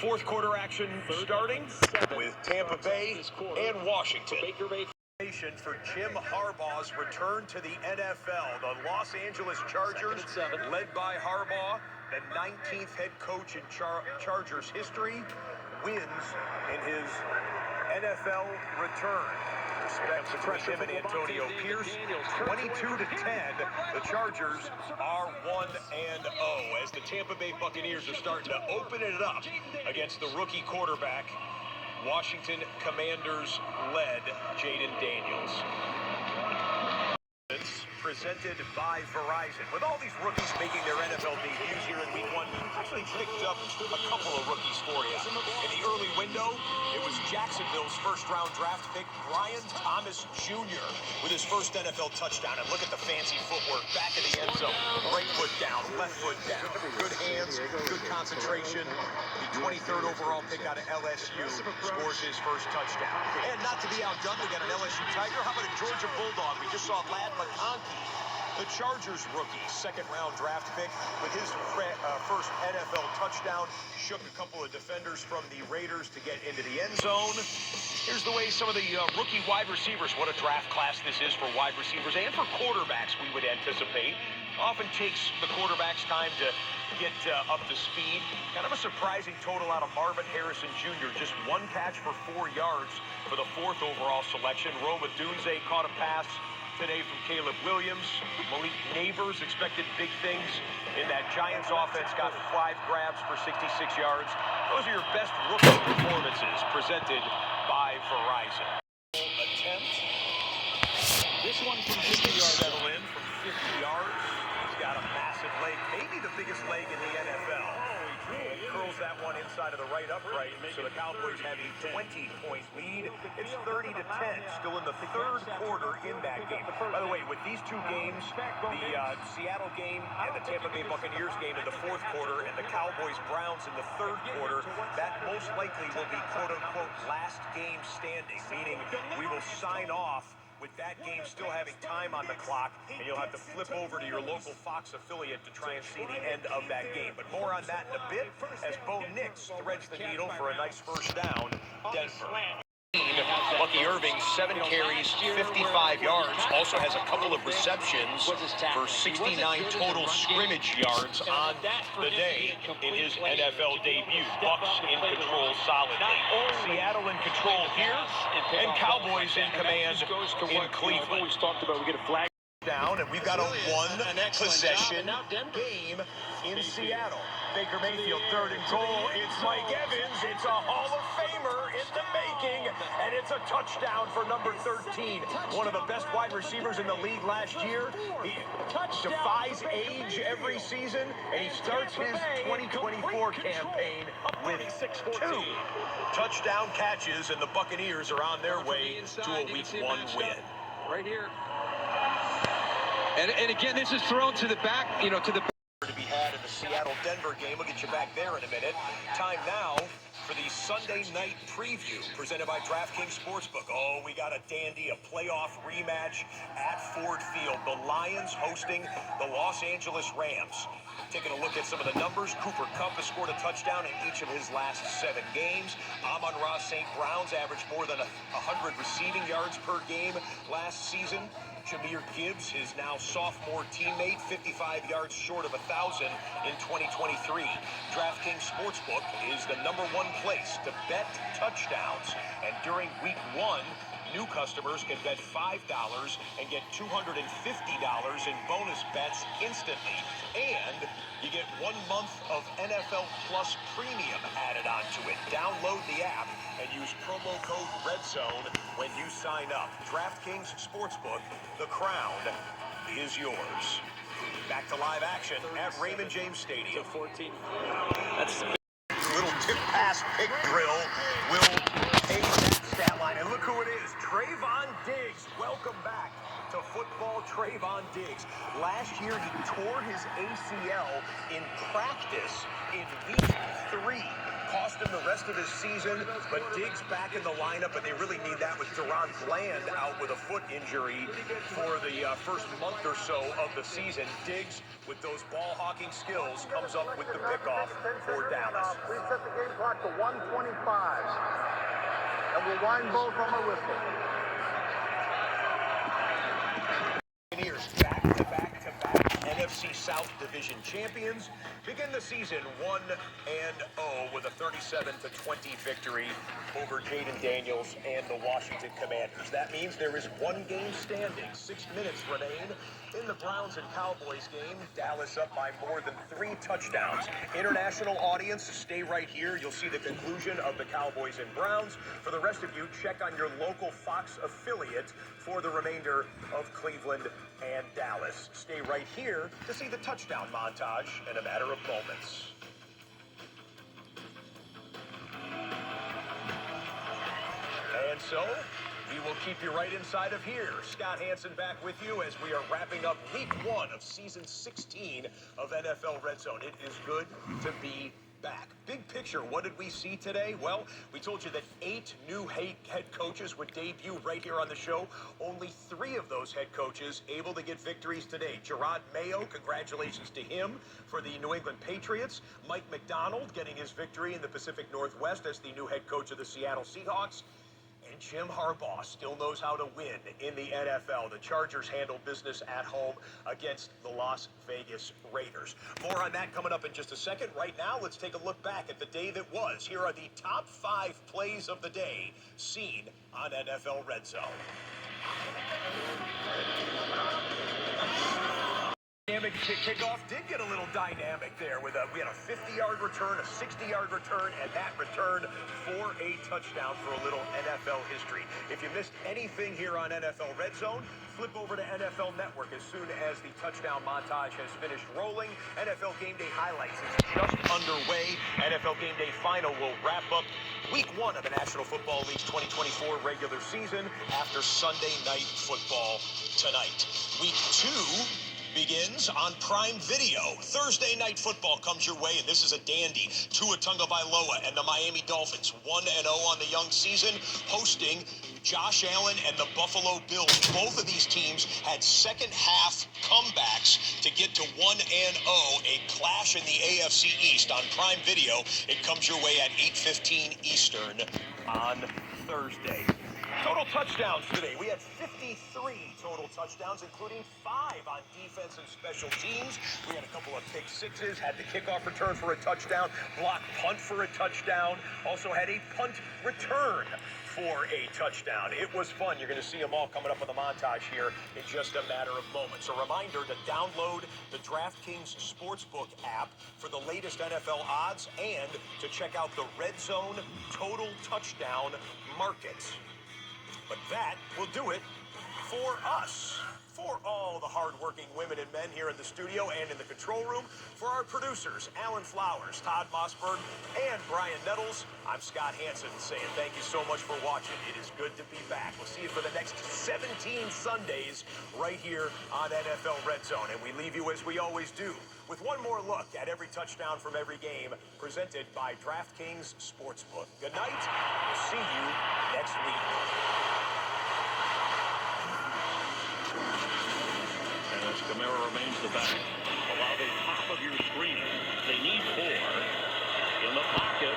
Fourth quarter action starting with Tampa Bay and Washington. For Jim Harbaugh's return to the NFL. The Los Angeles Chargers, led by Harbaugh, the 19th head coach in Chargers history, wins in his NFL return. Respect between him and Antonio Pierce, 22-10. The Chargers are 1-0 as the Tampa Bay Buccaneers are starting to open it up against the rookie quarterback, Washington Commanders led Jaden Daniels. It's presented by Verizon. With all these rookies making their NFL debuts here in Week 1, actually picked up a couple of rookies for you. In the early window, it was Jacksonville's first-round draft pick, Brian Thomas Jr. with his first NFL touchdown. And look at the fancy footwork back in the end zone. Right foot down, left foot down. Good hands, good concentration. The 23rd overall pick out of LSU scores his first touchdown. And not to be outdone, we got an LSU Tiger. How about a Georgia Bulldog? We just saw Lad McConkey, the Chargers rookie, second-round draft pick, with his first NFL touchdown. Shook a couple of defenders from the Raiders to get into the end zone. Here's the way some of the rookie wide receivers, what a draft class this is for wide receivers and for quarterbacks, we would anticipate. Often takes the quarterbacks time to get up to speed. Kind of a surprising total out of Marvin Harrison Jr. Just one catch for 4 yards for the 4th overall selection. Roma Dunze caught a pass today from Caleb Williams. Malik Neighbors expected big things in that Giants offense. Got 5 grabs for 66 yards. Those are your best rookie performances presented by Verizon. Attempt. This one from 50 yards. Settle in from 50 yards. He's got a massive leg, maybe the biggest leg in the NFL. And curls that one inside of the right upright, so the Cowboys have a 20-point lead. It's 30-10, still in the third quarter in that game. By the way, with these two games, the Seattle game and the Tampa Bay Buccaneers game in the fourth quarter and the Cowboys-Browns in the third quarter, that most likely will be quote-unquote last game standing, meaning we will sign off with that game still having time on the clock, and you'll have to flip over to your local Fox affiliate to try and see the end of that game. But more on that in a bit as Bo Nix threads the needle for a nice first down. Denver. Lucky Irving, 7 carries, 55 yards, also has a couple of receptions for 69 total scrimmage yards on the day in his NFL debut. Bucks in control solidly. Seattle in control here, and Cowboys in command in Cleveland. We talked about, we get a flag down, and we've got a one-possession game in Seattle. Baker Mayfield, 3rd and goal. It's Mike Evans. It's a Hall of Famer in the making, and it's a touchdown for number 13. One of the best wide receivers in the league last year. He defies age every season, and he starts his 2024 campaign with 2 touchdown catches, and the Buccaneers are on their way to a Week 1 win. Right here. And again, this is thrown to the back, to the to be had in the Seattle-Denver game. We'll get you back there in a minute. Time now for the Sunday night preview presented by DraftKings Sportsbook. Oh, we got a dandy, a playoff rematch at Ford Field. The Lions hosting the Los Angeles Rams. Taking a look at some of the numbers, Cooper Kupp has scored a touchdown in each of his last 7 games. Amon-Ra St. Brown's averaged more than 100 receiving yards per game last season. Jahmyr Gibbs, his now sophomore teammate, 55 yards short of 1,000 in 2023. DraftKings Sportsbook is the #1 place to bet touchdowns. And during Week 1, new customers can bet $5 and get $250 in bonus bets instantly. And you get 1 month of NFL Plus Premium added onto it. Download the app and use promo code RedZone when you sign up. DraftKings Sportsbook, the crown is yours. Back to live action at Raymond James Stadium. 14. That's the little tip pass pick drill will take that stat line. And look who it is, Trayvon Diggs. Welcome back to football, Trayvon Diggs. Last year, he tore his ACL in practice in Week 3. cost him the rest of his season, but Diggs back in the lineup, and they really need that with Deron Bland out with a foot injury for the first month or so of the season. Diggs, with those ball-hawking skills, comes up with the pickoff for Dallas. Please set the game clock to 1:25, and we'll wind both on the whistle. Back-to-back NFC South Division champions begin the season 1-0 with a 37-20 victory over Jaden Daniels and the Washington Commanders. That means there is one game standing. 6 minutes remain in the Browns and Cowboys game. Dallas up by more than 3 touchdowns. International audience, stay right here. You'll see the conclusion of the Cowboys and Browns. For the rest of you, check on your local Fox affiliate for the remainder of Cleveland and Dallas. Stay right here to see the touchdown montage in a matter of moments. And so, we will keep you right inside of here. Scott Hansen back with you as we are wrapping up week 1 of season 16 of NFL Red Zone. It is good to be back. Big picture, what did we see today? Well, we told you that 8 new head coaches would debut right here on the show. Only 3 of those head coaches able to get victories today. Gerard Mayo, congratulations to him for the New England Patriots. Mike McDonald getting his victory in the Pacific Northwest as the new head coach of the Seattle Seahawks. And Jim Harbaugh still knows how to win in the NFL. The Chargers handle business at home against the Las Vegas Raiders. More on that coming up in just a second. Right now, let's take a look back at the day that was. Here are the top 5 plays of the day seen on NFL Red Zone. Dynamic kickoff did get a little dynamic there. We had a 50-yard return, a 60-yard return, and that return for a touchdown for a little NFL history. If you missed anything here on NFL Red Zone, flip over to NFL Network as soon as the touchdown montage has finished rolling. NFL Game Day Highlights is just underway. NFL Game Day Final will wrap up week 1 of the National Football League's 2024 regular season after Sunday Night Football tonight. Week 2 begins on Prime Video. Thursday Night Football comes your way, and this is a dandy. Tua Tagovailoa and the Miami Dolphins, 1-0 on the young season, hosting Josh Allen and the Buffalo Bills. Both of these teams had second-half comebacks to get to 1-0, a clash in the AFC East on Prime Video. It comes your way at 8:15 Eastern on Thursday. Total touchdowns today. We had 53 total touchdowns, including 5 on defense and special teams. We had a couple of pick sixes, had the kickoff return for a touchdown, block punt for a touchdown, also had a punt return for a touchdown. It was fun. You're going to see them all coming up on the montage here in just a matter of moments. A reminder to download the DraftKings Sportsbook app for the latest NFL odds and to check out the Red Zone total touchdown markets. But that will do it for us. For all the hard-working women and men here in the studio and in the control room, for our producers, Alan Flowers, Todd Mossberg, and Brian Nettles, I'm Scott Hansen saying thank you so much for watching. It is good to be back. We'll see you for the next 17 Sundays right here on NFL Red Zone. And we leave you as we always do with one more look at every touchdown from every game presented by DraftKings Sportsbook. Good night. We'll see you next week. As Kamara remains the back, allow the top of your screen. They need 4 in the pocket.